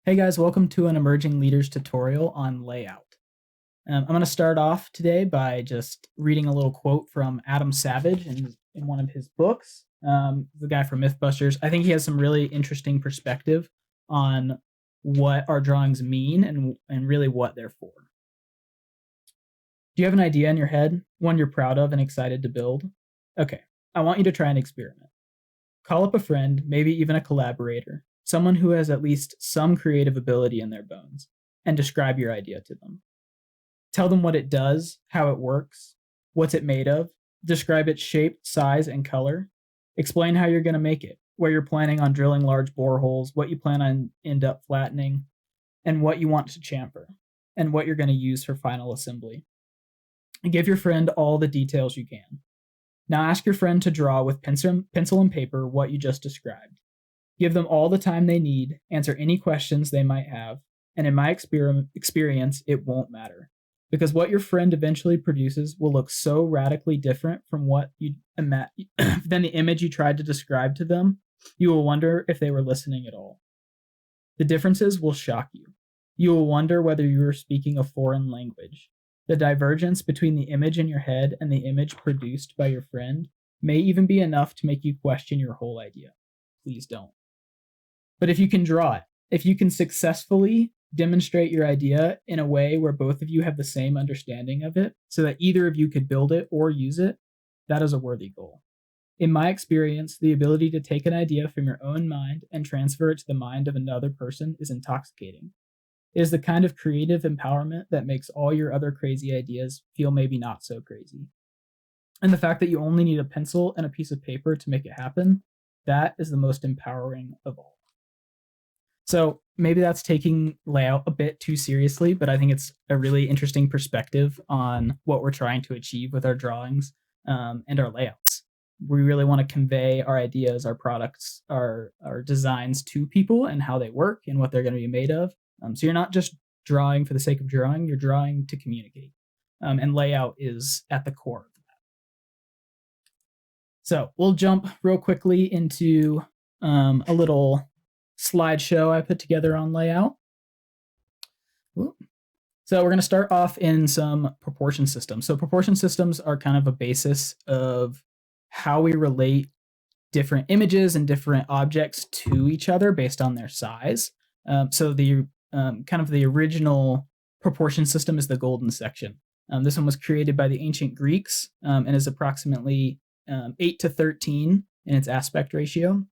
Hey guys, welcome to an Emerging Leaders tutorial on layout. I'm going to start off today by just reading a little quote from Adam Savage in one of his books. The guy from Mythbusters. I think he has some really interesting perspective on what our drawings mean and really what they're for. Do you have an idea in your head, one you're proud of and excited to build? Okay, I want you to try an experiment. Call up a friend, maybe even a collaborator, someone who has at least some creative ability in their bones, and describe your idea to them. Tell them what it does, how it works, what's it made of, describe its shape, size, and color. Explain how you're going to make it, where you're planning on drilling large boreholes, what you plan on end up flattening, and what you want to chamfer, and what you're going to use for final assembly. And give your friend all the details you can. Now ask your friend to draw with pencil and paper what you just described. Give them all the time they need, answer any questions they might have, and in my experience, it won't matter. Because what your friend eventually produces will look so radically different from what you than the image you tried to describe to them, you will wonder if they were listening at all. The differences will shock you. You will wonder whether you are speaking a foreign language. The divergence between the image in your head and the image produced by your friend may even be enough to make you question your whole idea. Please don't. But if you can draw it, if you can successfully demonstrate your idea in a way where both of you have the same understanding of it, so that either of you could build it or use it, that is a worthy goal. In my experience, the ability to take an idea from your own mind and transfer it to the mind of another person is intoxicating. It is the kind of creative empowerment that makes all your other crazy ideas feel maybe not so crazy. And the fact that you only need a pencil and a piece of paper to make it happen, that is the most empowering of all. So maybe that's taking layout a bit too seriously, but I think it's a really interesting perspective on what we're trying to achieve with our drawings and our layouts. We really want to convey our ideas, our products, our designs to people and how they work and what they're going to be made of. So you're not just drawing for the sake of drawing, you're drawing to communicate. And layout is at the core of that. So we'll jump real quickly into a little slideshow I put together on layout. So we're going to start off in some proportion systems. So proportion systems are kind of a basis of how we relate different images and different objects to each other based on their size. So the kind of the original proportion system is the golden section. This one was created by the ancient Greeks and is approximately 8:13 in its aspect ratio.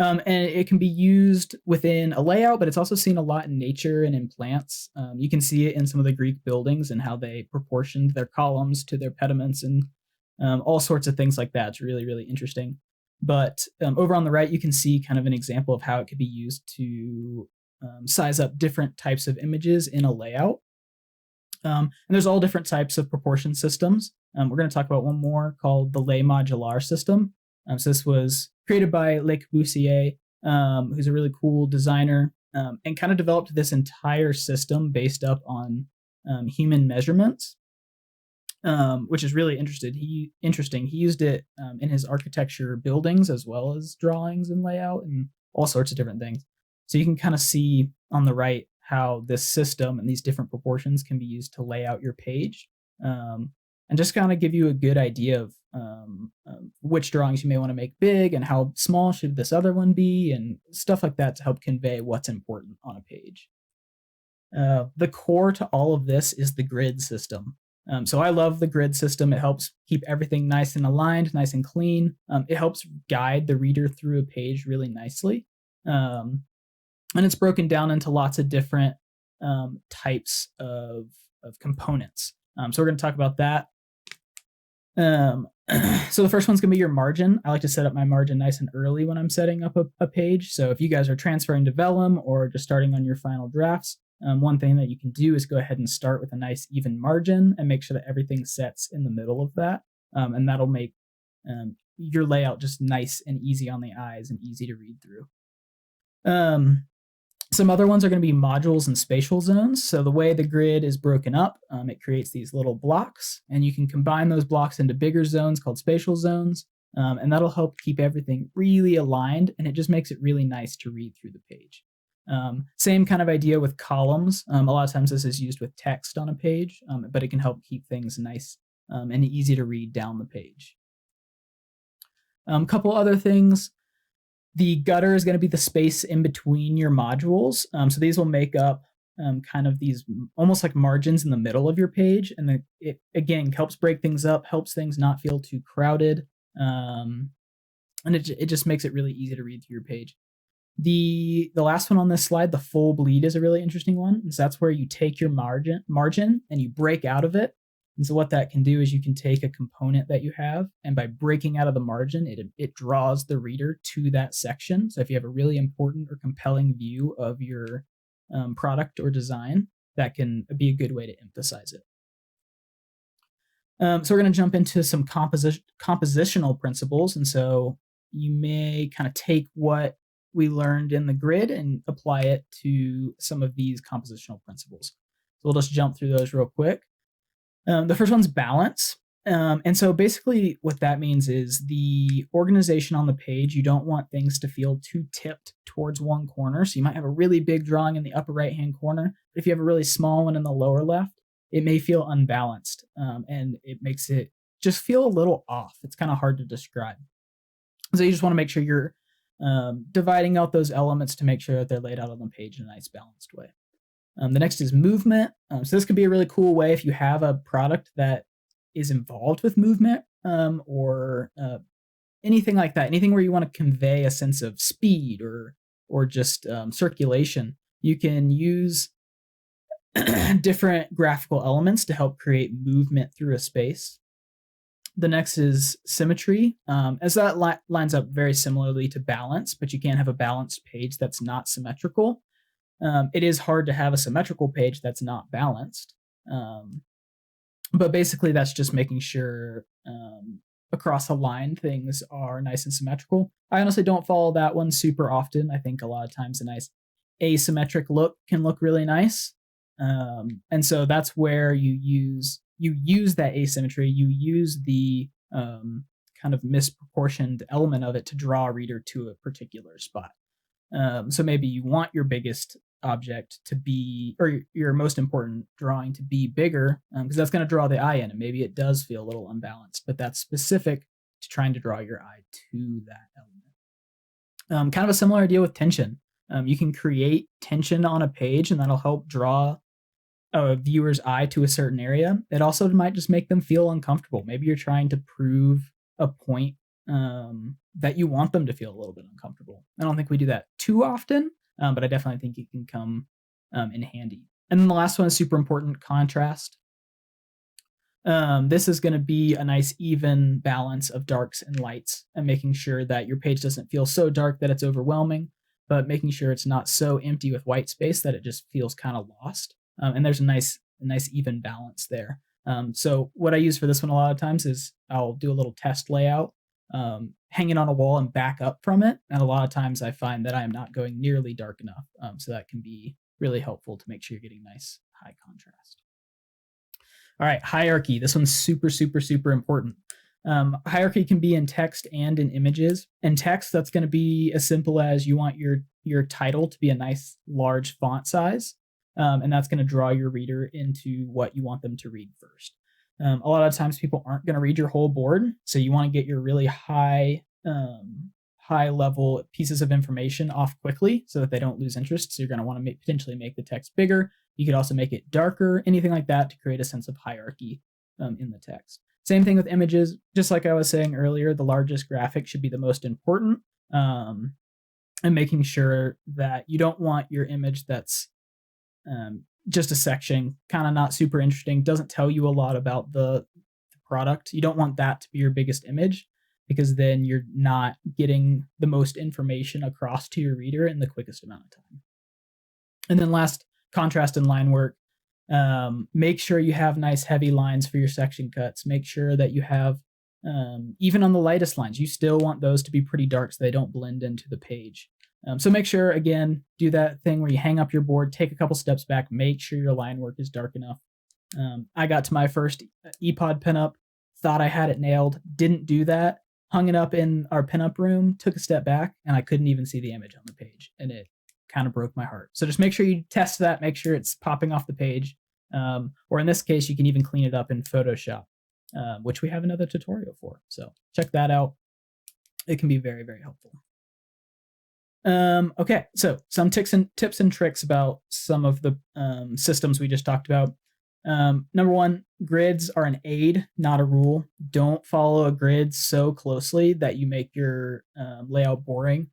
And it can be used within a layout, but it's also seen a lot in nature and in plants. You can see it in some of the Greek buildings and how they proportioned their columns to their pediments and all sorts of things like that. It's really, really interesting. But over on the right, you can see kind of an example of how it could be used to size up different types of images in a layout. And there's all different types of proportion systems. We're going to talk about one more called the Lay modular system. So this was created by Le Corbusier, who's a really cool designer, and kind of developed this entire system based up on human measurements, which is really interesting. He used it in his architecture buildings as well as drawings and layout and all sorts of different things. So you can kind of see on the right how this system and these different proportions can be used to lay out your page, and just kind of give you a good idea of which drawings you may want to make big and how small should this other one be and stuff like that to help convey what's important on a page. The core to all of this is the grid system. So I love the grid system. It helps keep everything nice and aligned, nice and clean. It helps guide the reader through a page really nicely. And it's broken down into lots of different types of components. So we're going to talk about that. So the first one's going to be your margin. I like to set up my margin nice and early when I'm setting up a page. So if you guys are transferring to vellum or just starting on your final drafts, one thing that you can do is go ahead and start with a nice even margin and make sure that everything sets in the middle of that. And that'll make your layout just nice and easy on the eyes and easy to read through. Some other ones are going to be modules and spatial zones. So the way the grid is broken up, it creates these little blocks, and you can combine those blocks into bigger zones called spatial zones, and that'll help keep everything really aligned, and it just makes it really nice to read through the page. Same kind of idea with columns. A lot of times this is used with text on a page, but it can help keep things nice and easy to read down the page. A couple other things. The gutter is going to be the space in between your modules. So these will make up kind of these almost like margins in the middle of your page. And it, again, helps break things up, helps things not feel too crowded. And it just makes it really easy to read through your page. The last one on this slide, the full bleed, is a really interesting one. And so that's where you take your margin and you break out of it. And so what that can do is you can take a component that you have, and by breaking out of the margin, it draws the reader to that section. So if you have a really important or compelling view of your product or design, that can be a good way to emphasize it. So we're going to jump into some compositional principles. And so you may kind of take what we learned in the grid and apply it to some of these compositional principles. So we'll just jump through those real quick. The first one's balance. And so basically what that means is the organization on the page, you don't want things to feel too tipped towards one corner. So you might have a really big drawing in the upper right-hand corner, but if you have a really small one in the lower left, it may feel unbalanced, and it makes it just feel a little off. It's kind of hard to describe. So you just want to make sure you're dividing out those elements to make sure that they're laid out on the page in a nice balanced way. The next is movement. So this could be a really cool way if you have a product that is involved with movement or anything like that, anything where you want to convey a sense of speed or just circulation. You can use different graphical elements to help create movement through a space. The next is symmetry, as that lines up very similarly to balance, but you can't have a balanced page that's not symmetrical. It is hard to have a symmetrical page that's not balanced. But basically that's just making sure across a line things are nice and symmetrical. I honestly don't follow that one super often. I think a lot of times a nice asymmetric look can look really nice. And so that's where you use that asymmetry, you use the kind of misproportioned element of it to draw a reader to a particular spot. So maybe you want your biggest object to be, or your most important drawing to be bigger, because that's going to draw the eye in, and maybe it does feel a little unbalanced, but that's specific to trying to draw your eye to that element. Kind of a similar idea with tension. You can create tension on a page, and that'll help draw a viewer's eye to a certain area. It also might just make them feel uncomfortable. Maybe you're trying to prove a point that you want them to feel a little bit uncomfortable. I don't think we do that too often, but I definitely think it can come in handy. And then the last one is super important, contrast. This is going to be a nice even balance of darks and lights, and making sure that your page doesn't feel so dark that it's overwhelming, but making sure it's not so empty with white space that it just feels kind of lost. And there's a nice even balance there. So what I use for this one a lot of times is I'll do a little test layout, hang it on a wall and back up from it. And a lot of times I find that I am not going nearly dark enough. So that can be really helpful to make sure you're getting nice high contrast. All right, hierarchy. This one's super, super, super important. Hierarchy can be in text and in images. In text, that's going to be as simple as you want your title to be a nice large font size. And that's going to draw your reader into what you want them to read first. A lot of times people aren't going to read your whole board, so you want to get your really high level pieces of information off quickly so that they don't lose interest. So you're going to want to potentially make the text bigger. You could also make it darker, anything like that, to create a sense of hierarchy in the text. Same thing with images. Just like I was saying earlier, the largest graphic should be the most important, and making sure that you don't want your image that's just a section, kind of not super interesting, doesn't tell you a lot about the product. You don't want that to be your biggest image, because then you're not getting the most information across to your reader in the quickest amount of time. And then last, contrast and line work. Make sure you have nice heavy lines for your section cuts. Make sure that you have, even on the lightest lines, you still want those to be pretty dark so they don't blend into the page. So make sure, again, do that thing where you hang up your board, take a couple steps back, make sure your line work is dark enough. I got to my first ePod pinup, thought I had it nailed, didn't do that, hung it up in our pinup room, took a step back, and I couldn't even see the image on the page. And kind of broke my heart. So just make sure you test that, make sure it's popping off the page. Or in this case, you can even clean it up in Photoshop, which we have another tutorial for. So check that out. It can be very, very helpful. Okay, so some tips and tricks about some of the systems we just talked about. Number one, grids are an aid, not a rule. Don't follow a grid so closely that you make your layout boring,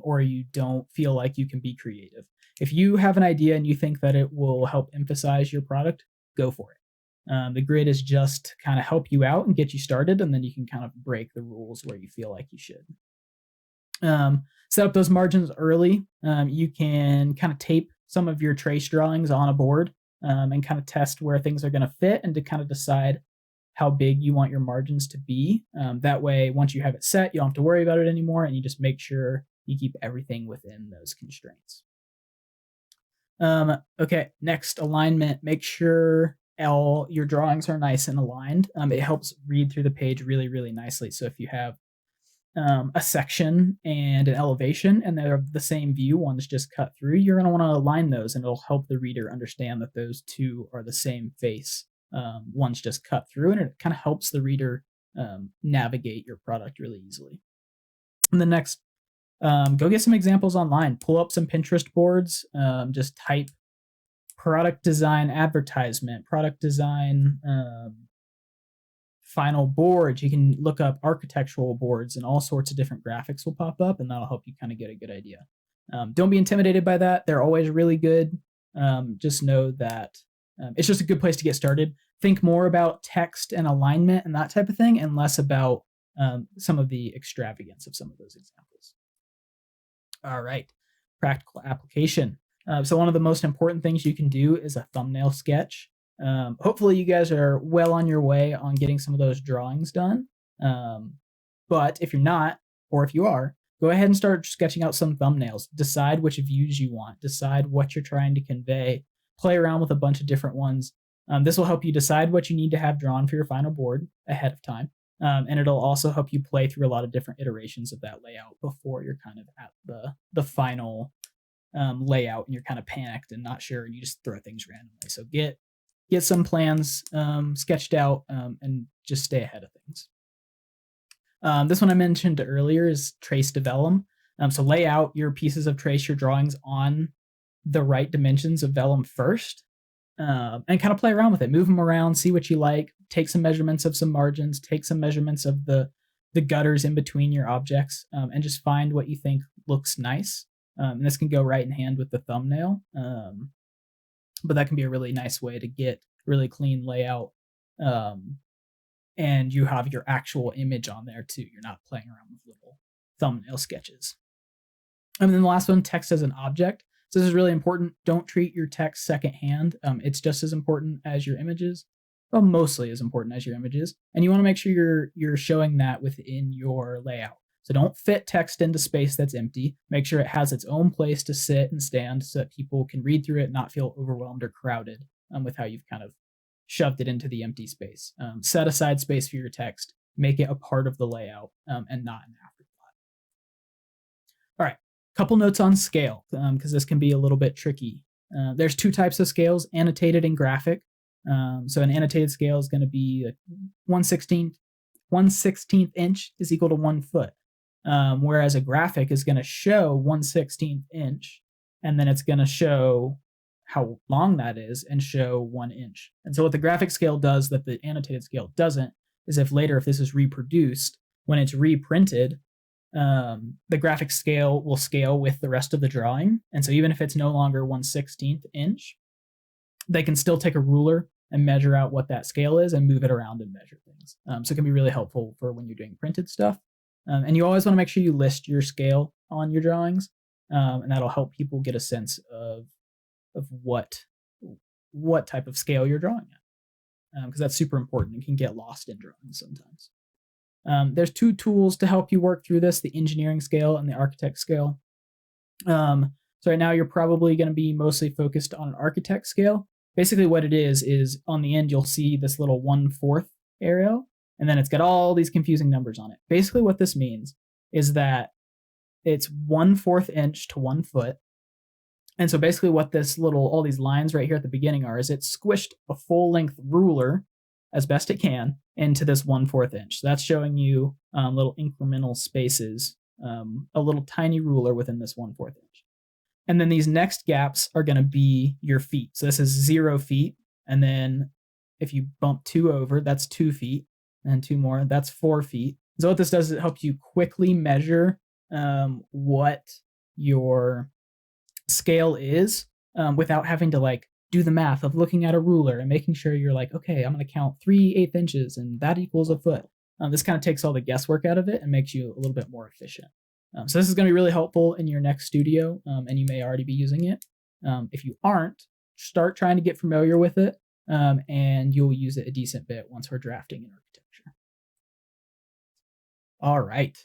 or you don't feel like you can be creative. If you have an idea and you think that it will help emphasize your product, go for it. The grid is just to kind of help you out and get you started, and then you can kind of break the rules where you feel like you should. Set up those margins early. You can kind of tape some of your trace drawings on a board and kind of test where things are going to fit and to kind of decide how big you want your margins to be. That way, once you have it set, you don't have to worry about it anymore, and you just make sure you keep everything within those constraints. Okay, next, alignment. Make sure all your drawings are nice and aligned. It helps read through the page really, really nicely. So if you have a section and an elevation and they're the same view, one's just cut through, you're going to want to align those, and it'll help the reader understand that those two are the same face. One's just cut through, and it kind of helps the reader navigate your product really easily. And the next, go get some examples online, pull up some Pinterest boards, just type product design advertisement, product design final boards. You can look up architectural boards, and all sorts of different graphics will pop up, and that'll help you kind of get a good idea. Don't be intimidated by that. They're always really good. Just know that it's just a good place to get started. Think more about text and alignment and that type of thing, and less about some of the extravagance of some of those examples. All right, practical application. So one of the most important things you can do is a thumbnail sketch. Hopefully you guys are well on your way on getting some of those drawings done. But if you're not, or if you are, go ahead and start sketching out some thumbnails. Decide which views you want. Decide what you're trying to convey. Play around with a bunch of different ones. This will help you decide what you need to have drawn for your final board ahead of time. And it'll also help you play through a lot of different iterations of that layout before you're kind of at the final layout and you're kind of panicked and not sure, and you just throw things randomly. So get some plans sketched out and just stay ahead of things. This one I mentioned earlier is trace to vellum. So lay out your pieces of trace, your drawings on the right dimensions of vellum first, and kind of play around with it. Move them around, see what you like, take some measurements of some margins, take some measurements of the gutters in between your objects, and just find what you think looks nice. And this can go right in hand with the thumbnail. But that can be a really nice way to get really clean layout. And you have your actual image on there too. You're not playing around with little thumbnail sketches. And then the last one, text as an object. So this is really important. Don't treat your text secondhand. It's just as important as your images. Well, mostly as important as your images. And you want to make sure you're showing that within your layout. So don't fit text into space that's empty. Make sure it has its own place to sit and stand so that people can read through it and not feel overwhelmed or crowded with how you've kind of shoved it into the empty space. Set aside space for your text. Make it a part of the layout and not an afterthought. All right, couple notes on scale, because this can be a little bit tricky. There's two types of scales, annotated and graphic. So an annotated scale is going to be 1/16 inch is equal to 1 foot. Whereas a graphic is going to show 1/16 inch, and then it's going to show how long that is and show 1 inch. And so what the graphic scale does that the annotated scale doesn't is if later, if this is reproduced, when it's reprinted, the graphic scale will scale with the rest of the drawing. And so even if it's no longer 1/16 inch, they can still take a ruler and measure out what that scale is and move it around and measure things. So it can be really helpful for when you're doing printed stuff. And you always want to make sure you list your scale on your drawings, and that'll help people get a sense of what type of scale you're drawing at, because that's super important. It can get lost in drawings sometimes. There's two tools to help you work through this: the engineering scale and the architect scale. So right now you're probably going to be mostly focused on an architect scale. Basically what it is on the end you'll see this little 1/4 arrow, and then it's got all these confusing numbers on it. Basically what this means is that it's 1/4 inch to 1 foot, And so basically what all these lines right here at the beginning are, is it squished a full length ruler as best it can into this 1/4 inch. So that's showing you little incremental spaces, a little tiny ruler within this 1/4 inch. And then these next gaps are going to be your feet. So this is 0 feet. And then if you bump 2 over, that's 2 feet. And 2 more, that's 4 feet. So what this does is it helps you quickly measure what your scale is, without having to like do the math of looking at a ruler and making sure you're like, okay, I'm going to count 3/8 inches and that equals a foot. This kind of takes all the guesswork out of it and makes you a little bit more efficient. So this is going to be really helpful in your next studio, and you may already be using it. If you aren't, start trying to get familiar with it, and you'll use it a decent bit once we're drafting in architecture. All right.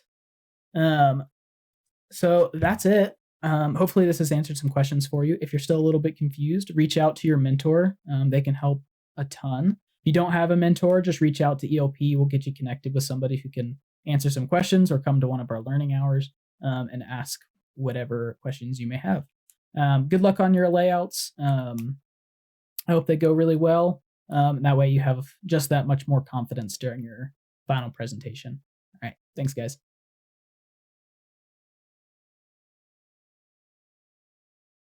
So that's it. Hopefully this has answered some questions for you. If you're still a little bit confused, reach out to your mentor. They can help a ton. If you don't have a mentor, just reach out to ELP. We'll get you connected with somebody who can answer some questions, or come to one of our learning hours and ask whatever questions you may have. Good luck on your layouts. I hope they go really well. That way you have just that much more confidence during your final presentation. All right. Thanks, guys.